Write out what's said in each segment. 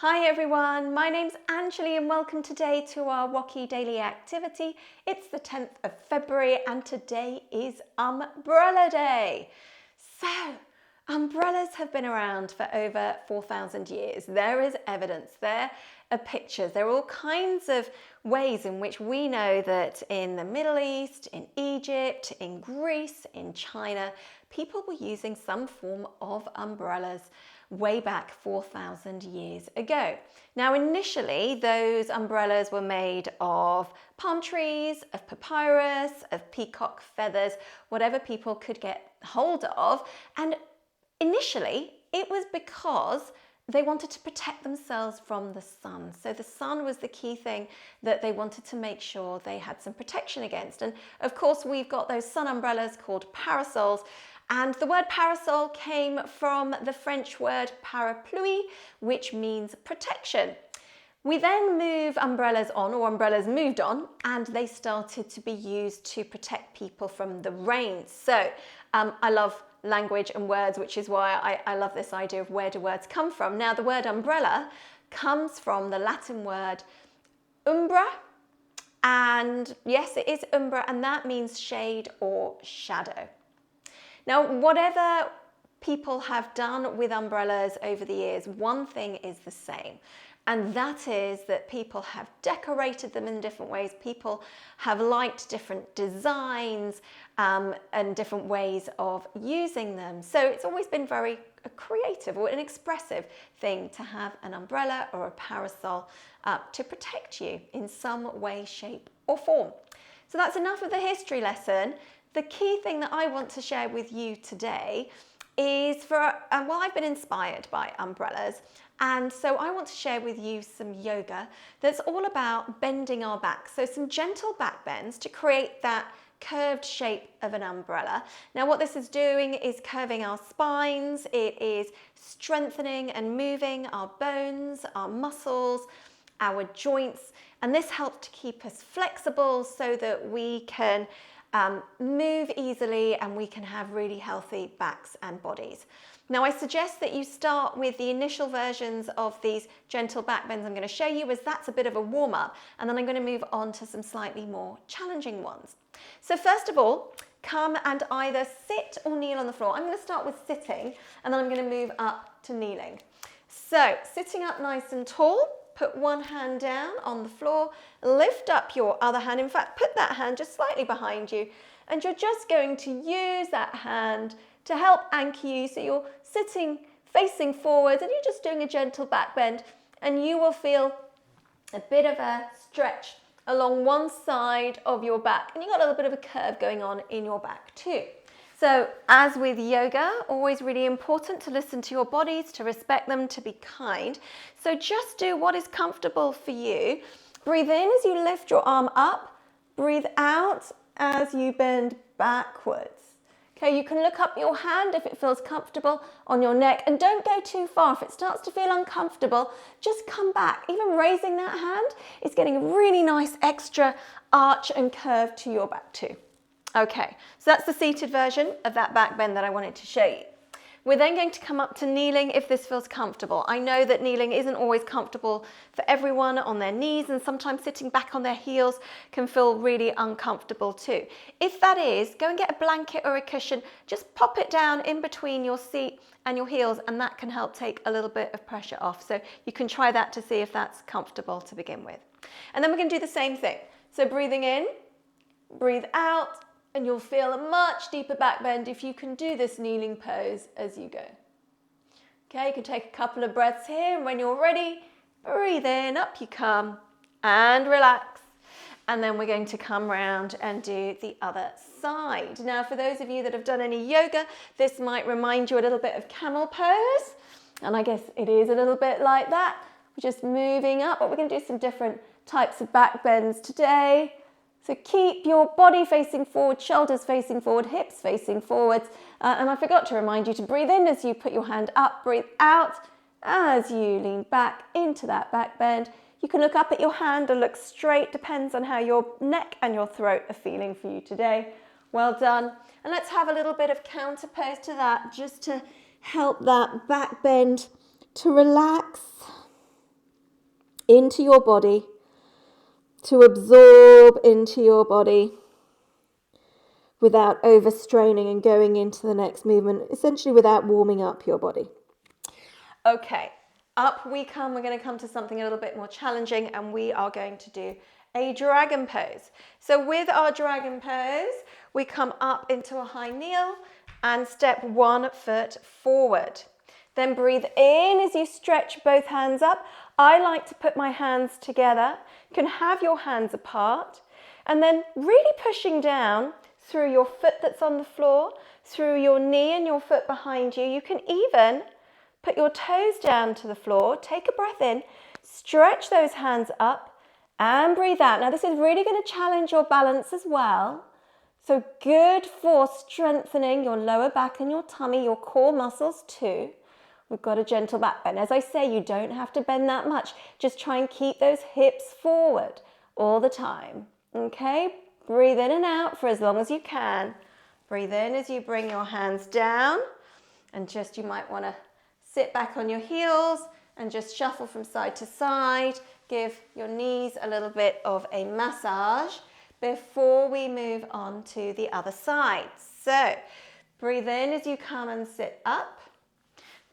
Hi everyone, my name's Anjali and welcome today to our WOCY Daily Activity. It's the 10th of February and today is Umbrella Day. So, umbrellas have been around for over 4,000 years. There is evidence, there are pictures, there are all kinds of ways in which we know that in the Middle East, in Egypt, in Greece, in China, people were using some form of umbrellas way back 4,000 years ago. Now, initially, those umbrellas were made of palm trees, of papyrus, of peacock feathers, whatever people could get hold of. And initially, it was because they wanted to protect themselves from the sun. So the sun was the key thing that they wanted to make sure they had some protection against. And of course, we've got those sun umbrellas called parasols. And the word parasol came from the French word parapluie, which means protection. We then move umbrellas on, or umbrellas moved on, and they started to be used to protect people from the rain. So I love language and words, which is why I love this idea of where do words come from. Now, the word umbrella comes from the Latin word umbra, and yes, it is umbra, and that means shade or shadow. Now, whatever people have done with umbrellas over the years, one thing is the same, and that is that people have decorated them in different ways. People have liked different designs and different ways of using them. So it's always been very creative or an expressive thing to have an umbrella or a parasol to protect you in some way, shape or form. So that's enough of the history lesson. The key thing that I want to share with you today is I've been inspired by umbrellas, and so I want to share with you some yoga that's all about bending our back. So some gentle back bends to create that curved shape of an umbrella. Now what this is doing is curving our spines, it is strengthening and moving our bones, our muscles, our joints, and this helps to keep us flexible so that we can move easily and we can have really healthy backs and bodies. Now, I suggest that you start with the initial versions of these gentle back bends I'm going to show you, as that's a bit of a warm-up, and then I'm going to move on to some slightly more challenging ones. So first of all, come and either sit or kneel on the floor. I'm going to start with sitting, and then I'm going to move up to kneeling. So sitting up nice and tall, put one hand down on the floor, lift up your other hand. In fact, put that hand just slightly behind you, and you're just going to use that hand to help anchor you. So you're sitting facing forward and you're just doing a gentle back bend, and you will feel a bit of a stretch along one side of your back, and you've got a little bit of a curve going on in your back too. So as with yoga, always really important to listen to your bodies, to respect them, to be kind. So just do what is comfortable for you. Breathe in as you lift your arm up. Breathe out as you bend backwards. Okay, you can look up your hand if it feels comfortable on your neck, and don't go too far. If it starts to feel uncomfortable, just come back. Even raising that hand is getting a really nice extra arch and curve to your back too. Okay, so that's the seated version of that back bend that I wanted to show you. We're then going to come up to kneeling if this feels comfortable. I know that kneeling isn't always comfortable for everyone on their knees, and sometimes sitting back on their heels can feel really uncomfortable too. If that is, go and get a blanket or a cushion, just pop it down in between your seat and your heels, and that can help take a little bit of pressure off. So you can try that to see if that's comfortable to begin with. And then we're going to do the same thing. So breathing in, breathe out, and you'll feel a much deeper back bend if you can do this kneeling pose as you go. Okay, you can take a couple of breaths here, and when you're ready, breathe in, up you come, and relax. And then we're going to come round and do the other side. Now, for those of you that have done any yoga, this might remind you a little bit of camel pose, and I guess it is a little bit like that. We're just moving up, but we're going to do some different types of back bends today. So keep your body facing forward, shoulders facing forward, hips facing forwards. And I forgot to remind you to breathe in as you put your hand up, breathe out as you lean back into that back bend. You can look up at your hand or look straight, depends on how your neck and your throat are feeling for you today. Well done. And let's have a little bit of counter pose to that, just to help that back bend to relax. into your body, to absorb into your body without overstraining and going into the next movement, essentially without warming up your body. Okay, up we come. We're going to come to something a little bit more challenging, and we are going to do a dragon pose. So with our dragon pose, we come up into a high kneel and step 1 foot forward. Then breathe in as you stretch both hands up. I like to put my hands together. You can have your hands apart, and then really pushing down through your foot that's on the floor, through your knee and your foot behind you. You can even put your toes down to the floor. Take a breath in, stretch those hands up, and breathe out. Now this is really going to challenge your balance as well. So good for strengthening your lower back and your tummy, your core muscles too. We've got a gentle back bend. As I say, you don't have to bend that much. Just try and keep those hips forward all the time. Okay? Breathe in and out for as long as you can. Breathe in as you bring your hands down, and just you might want to sit back on your heels and just shuffle from side to side. Give your knees a little bit of a massage before we move on to the other side. So breathe in as you come and sit up.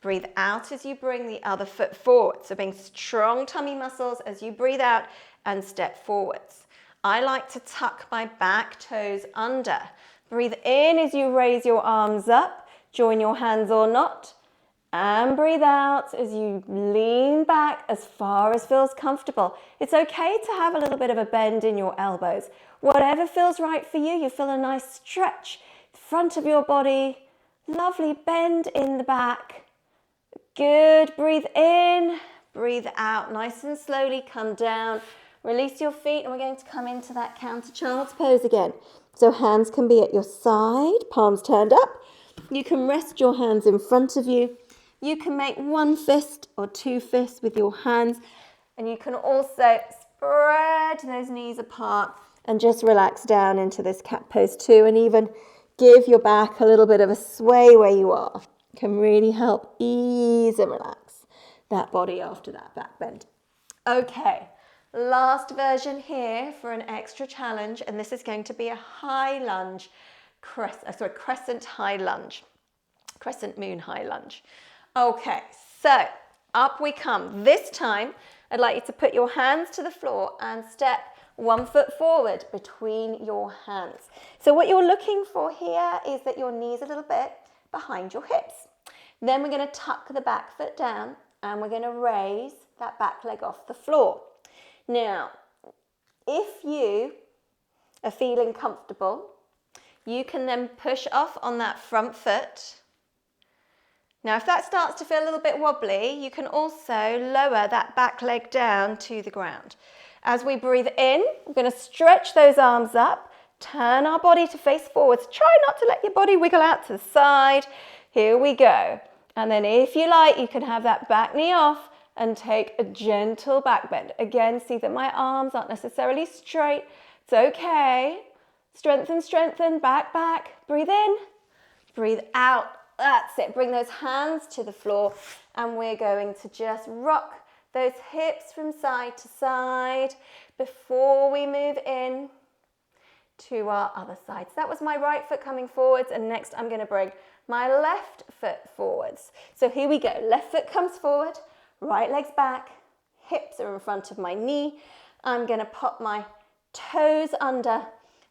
Breathe out as you bring the other foot forward. So being strong tummy muscles as you breathe out and step forwards. I like to tuck my back toes under. Breathe in as you raise your arms up. Join your hands or not. And breathe out as you lean back as far as feels comfortable. It's okay to have a little bit of a bend in your elbows. Whatever feels right for you. You feel a nice stretch, front of your body. Lovely bend in the back. Good. Breathe in, breathe out. Nice and slowly come down. Release your feet, and we're going to come into that counter child's pose again. So hands can be at your side, palms turned up. You can rest your hands in front of you. You can make 1 fist or 2 fists with your hands, and you can also spread those knees apart and just relax down into this cat pose too, and even give your back a little bit of a sway where you are. It can really help ease and relax that body after that back bend. Okay, last version here for an extra challenge, and this is going to be a high lunge, crescent high lunge, crescent moon high lunge. Okay, so up we come. This time, I'd like you to put your hands to the floor and step 1 foot forward between your hands. So what you're looking for here is that your knees a little bit behind your hips. Then we're going to tuck the back foot down, and we're going to raise that back leg off the floor. Now, if you are feeling comfortable, you can then push off on that front foot. Now, if that starts to feel a little bit wobbly, you can also lower that back leg down to the ground. As we breathe in, we're going to stretch those arms up, turn our body to face forwards. Try not to let your body wiggle out to the side. Here we go. And then if you like, you can have that back knee off and take a gentle back bend. Again, see that my arms aren't necessarily straight. It's okay. Strengthen, strengthen, back, back. Breathe in, breathe out. That's it. Bring those hands to the floor, and we're going to just rock those hips from side to side before we move in to our other side. So that was my right foot coming forwards, and next I'm going to bring my left foot forwards. So here we go. Left foot comes forward, right leg's back, hips are in front of my knee. I'm going to pop my toes under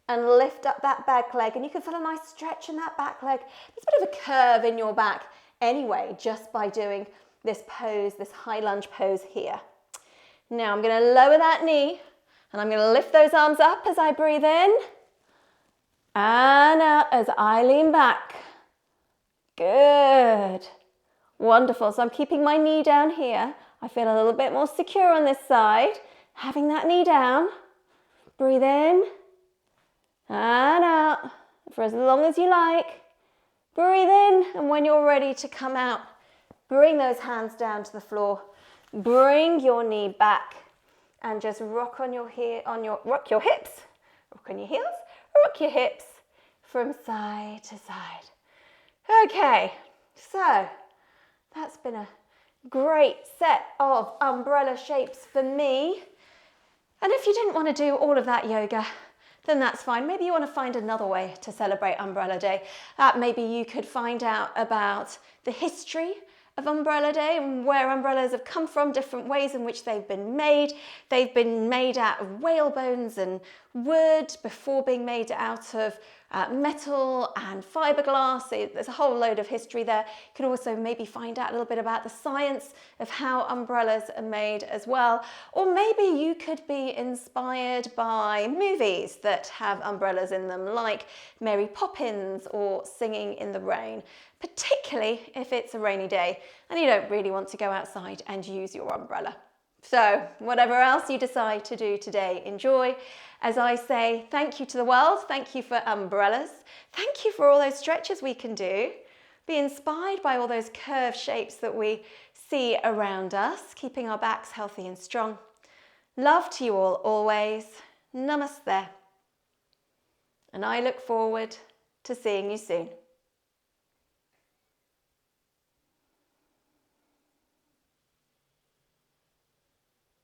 and lift up that back leg, and you can feel a nice stretch in that back leg. There's a bit of a curve in your back anyway, just by doing this pose, this high lunge pose here. Now I'm going to lower that knee, and I'm going to lift those arms up as I breathe in and out as I lean back. Good. Wonderful. So I'm keeping my knee down here. I feel a little bit more secure on this side. Having that knee down. Breathe in and out for as long as you like. Breathe in, and when you're ready to come out, bring those hands down to the floor. Bring your knee back and just rock on your rock your hips, rock on your heels, rock your hips from side to side. Okay, so that's been a Great set of umbrella shapes for me. And if you didn't want to do all of that yoga, then that's fine. Maybe you want to find another way to celebrate Umbrella Day. Maybe you could find out about the history of Umbrella Day and where umbrellas have come from, different ways in which they've been made. They've been made out of whale bones and wood before being made out of metal and fiberglass. There's a whole load of history there. You can also maybe find out a little bit about the science of how umbrellas are made as well. Or maybe you could be inspired by movies that have umbrellas in them, like Mary Poppins or Singing in the Rain, particularly if it's a rainy day and you don't really want to go outside and use your umbrella. So whatever else you decide to do today, enjoy. As I say, thank you to the world. Thank you for umbrellas. Thank you for all those stretches we can do. Be inspired by all those curved shapes that we see around us, keeping our backs healthy and strong. Love to you all always. Namaste. And I look forward to seeing you soon.